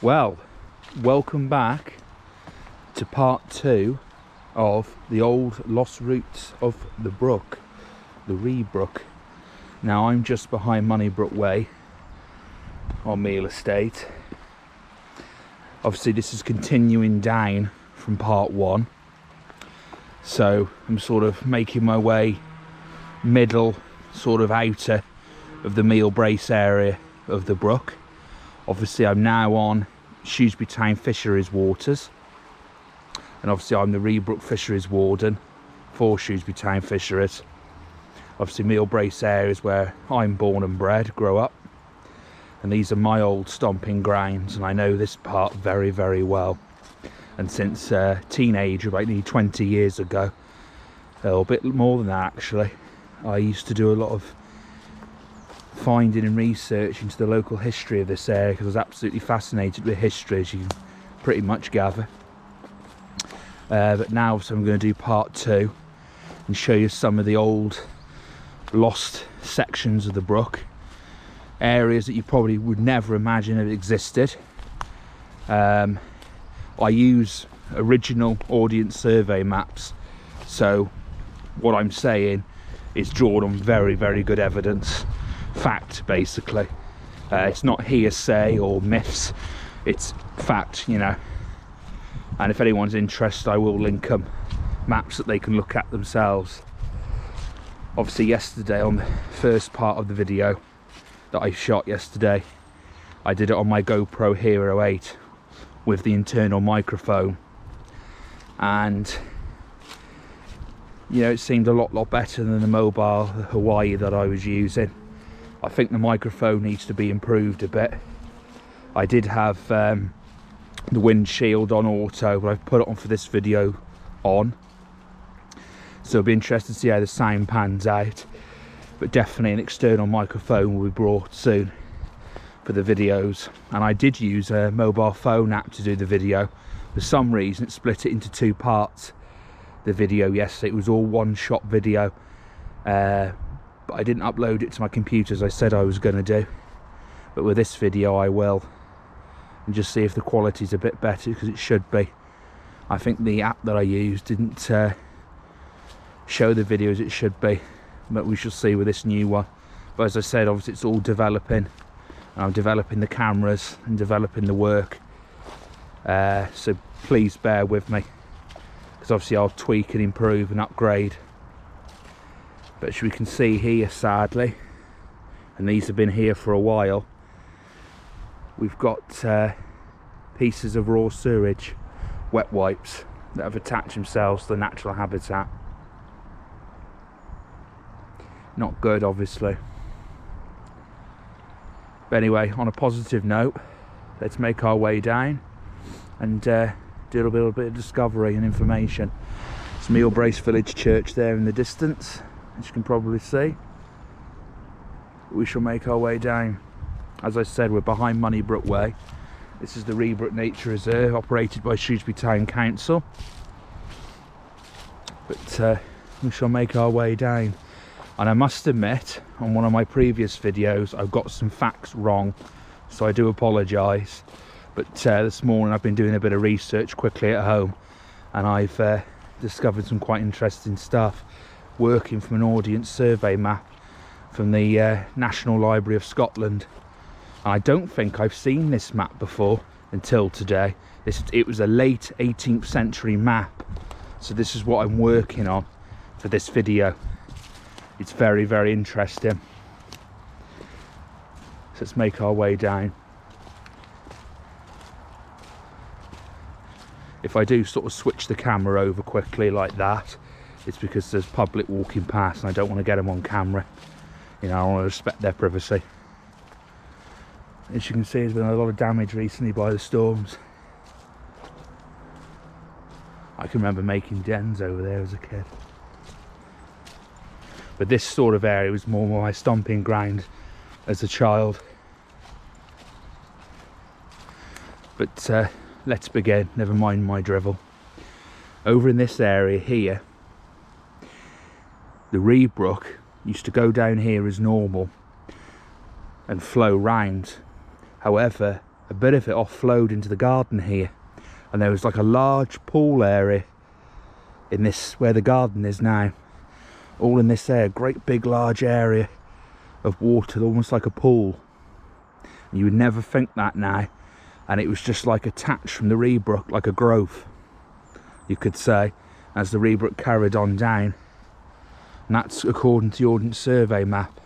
Well, welcome back to part 2 of the old lost routes of the Brook, the Brook. Now I'm just behind Moneybrook Way on Meole Estate. Obviously this is continuing down from part 1, so I'm sort of making my way middle, sort of outer of the Meole Brace area of the Brook. Obviously I'm now on Shrewsbury Town Fisheries waters, and obviously I'm the Brook Fisheries Warden for Shrewsbury Town Fisheries. Obviously Meole Brace areas where I'm born and bred, grow up, and these are my old stomping grounds, and I know this part very, very well. And since teenage, about nearly 20 years ago, a little bit more than that actually, I used to do a lot of finding and research into the local history of this area, because I was absolutely fascinated with history, as you can pretty much gather. But now, so I'm going to do part 2 and show you some of the old lost sections of the Brook, areas that you probably would never imagine have existed. I use original Ordnance Survey maps, so what I'm saying is drawn on very, very good evidence. Fact, basically. It's not hearsay or myths, it's fact, you know. And if anyone's interested, I will link them maps that they can look at themselves. Obviously yesterday, on the first part of the video that I shot yesterday, I did it on my GoPro Hero 8 with the internal microphone, and you know, it seemed a lot better than the mobile Hawaii that I was using. I think the microphone needs to be improved a bit. I did have the windshield on auto, but I've put it on for this video on, so it'll be interesting to see how the sound pans out. But definitely an external microphone will be brought soon for the videos. And I did use a mobile phone app to do the video. For some reason it split it into 2 parts, the video yesterday. It was all one-shot video, but I didn't upload it to my computer as I said I was going to do. But with this video I will, and just see if the quality's a bit better, because it should be. I think the app that I used didn't show the video as it should be, but we shall see with this new one. But as I said, obviously it's all developing, and I'm developing the cameras and developing the work, so please bear with me, because obviously I'll tweak and improve and upgrade. But as we can see here, sadly, and these have been here for a while, we've got pieces of raw sewage, wet wipes, that have attached themselves to the natural habitat. Not good, obviously. But anyway, on a positive note, let's make our way down and do a little bit of discovery and information. It's Meole Brace Village Church there in the distance, as you can probably see. We shall make our way down. As I said, we're behind Moneybrook Way. This is the Brook Nature Reserve, operated by Shrewsbury Town Council. But we shall make our way down. And I must admit, on one of my previous videos, I've got some facts wrong, so I do apologise. But this morning I've been doing a bit of research quickly at home, and I've discovered some quite interesting stuff, working from an Ordnance Survey map from the National Library of Scotland. And I don't think I've seen this map before until today. It was a late 18th century map, so this is what I'm working on for this video. It's very, very interesting. So let's make our way down. If I do sort of switch the camera over quickly like that, it's because there's public walking past and I don't want to get them on camera. You know, I want to respect their privacy. As you can see, there's been a lot of damage recently by the storms. I can remember making dens over there as a kid. But this sort of area was more my stomping ground as a child. But let's begin, never mind my drivel. Over in this area here, the Brook used to go down here as normal and flow round. However, a bit of it offlowed into the garden here, and there was like a large pool area in this, where the garden is now, all in this area, great big large area of water, almost like a pool. You would never think that now, and it was just like attached from the Ree Brook, like a growth, you could say, as the Ree Brook carried on down. And that's according to the Ordnance Survey map.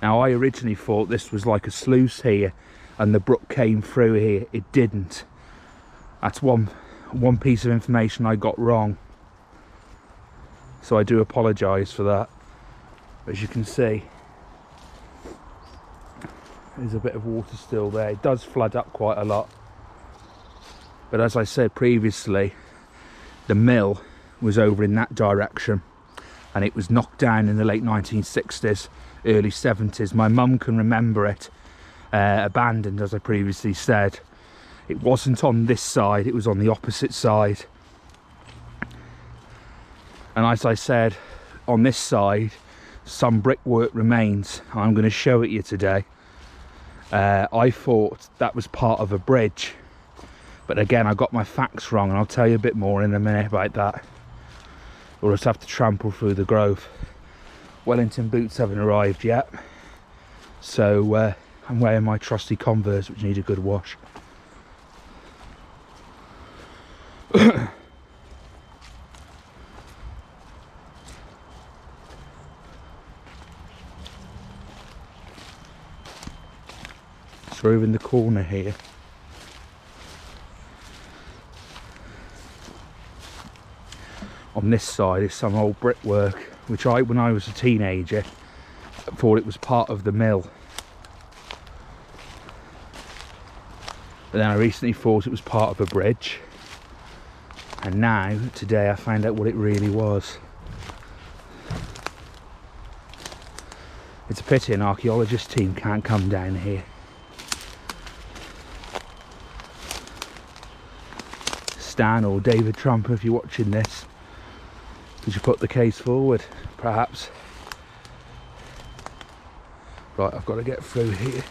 Now, I originally thought this was like a sluice here and the brook came through here. It didn't. That's one piece of information I got wrong, so I do apologise for that. As you can see, there's a bit of water still there. It does flood up quite a lot, but as I said previously, the mill was over in that direction, and it was knocked down in the late 1960s, early 70s. My mum can remember it abandoned, as I previously said. It wasn't on this side, it was on the opposite side. And as I said, on this side some brickwork remains. I'm going to show it you today. I thought that was part of a bridge, but again, I got my facts wrong, and I'll tell you a bit more in a minute about that. We'll just have to trample through the grove. Wellington boots haven't arrived yet, so I'm wearing my trusty Converse, which need a good wash. So over in the corner here, on this side, is some old brickwork, which when I was a teenager, thought it was part of the mill. But then I recently thought it was part of a bridge. And now, today, I found out what it really was. It's a pity an archaeologist team can't come down here. Stan or David Trump, if you're watching this, could you put the case forward, perhaps? Right, I've got to get through here.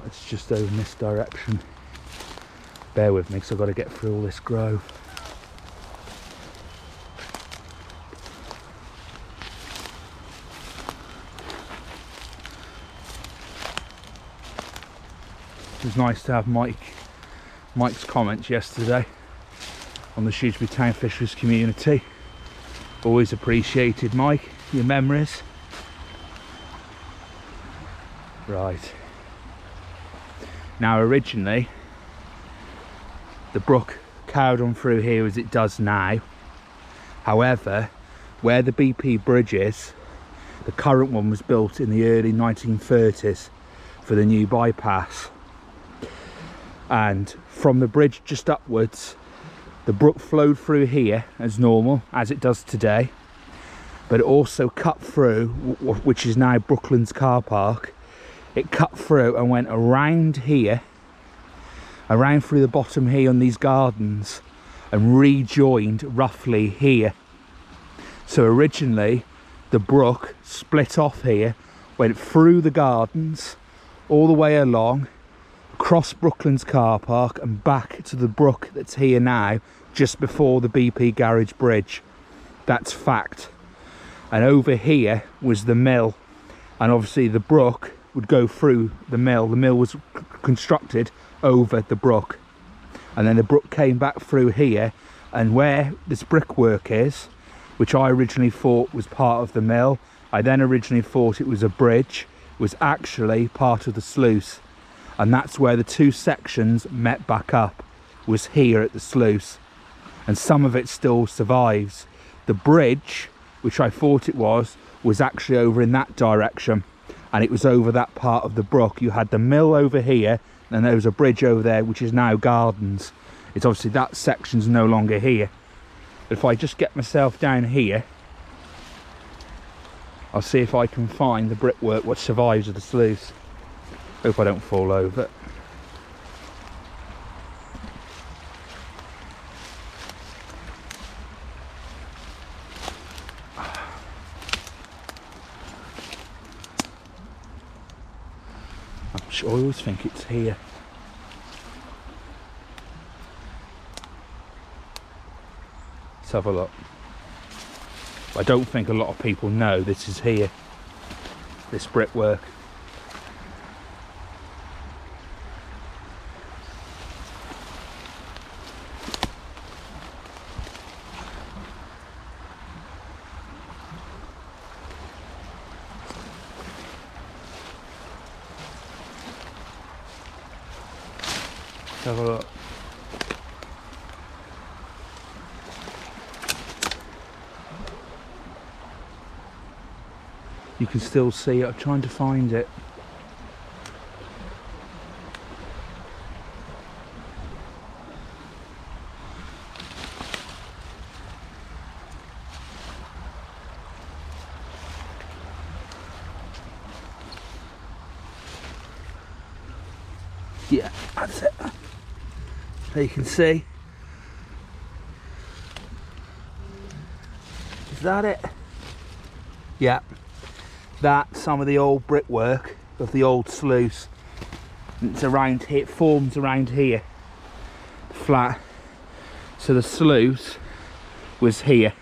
It's just over in this direction. Bear with me, because I've got to get through all this grove. It was nice to have Mike's comments yesterday on the Shrewsbury Town Fisheries community. Always appreciated, Mike, your memories. Right. Now, originally, the brook carried on through here as it does now. However, where the BP bridge is, the current one was built in the early 1930s for the new bypass. And from the bridge just upwards, the brook flowed through here as normal, as it does today, but it also cut through, which is now Brooklands car park. It cut through and went around here, around through the bottom here on these gardens, and rejoined roughly here. So originally the brook split off here, went through the gardens all the way along, across Brooklands car park and back to the brook that's here now, just before the BP garage bridge. That's fact. And over here was the mill, and obviously the brook would go through the mill. The mill was constructed over the brook, and then the brook came back through here, and where this brickwork is, which I originally thought was part of the mill, I then originally thought it was a bridge, was actually part of the sluice. And that's where the two sections met back up, was here at the sluice. And some of it still survives. The bridge, which I thought it was actually over in that direction, and it was over that part of the brook. You had the mill over here, and there was a bridge over there, which is now gardens. It's obviously that section's no longer here. But if I just get myself down here, I'll see if I can find the brickwork what survives of the sluice. Hope I don't fall over. I always think it's here. Let's have a look. I don't think a lot of people know this is here, this brickwork. Have a look. You can still see it. I'm trying to find it. Yeah, that's it. There you can see. Is that it? Yeah. That's some of the old brickwork of the old sluice. It's around here, it forms around here. Flat. So the sluice was here.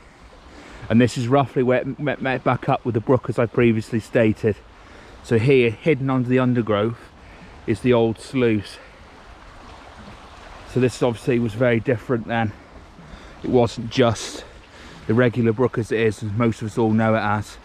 And this is roughly where it met back up with the brook, as I previously stated. So here, hidden under the undergrowth, is the old sluice. So this obviously was very different then. It wasn't just the regular brook as it is, as most of us all know it as.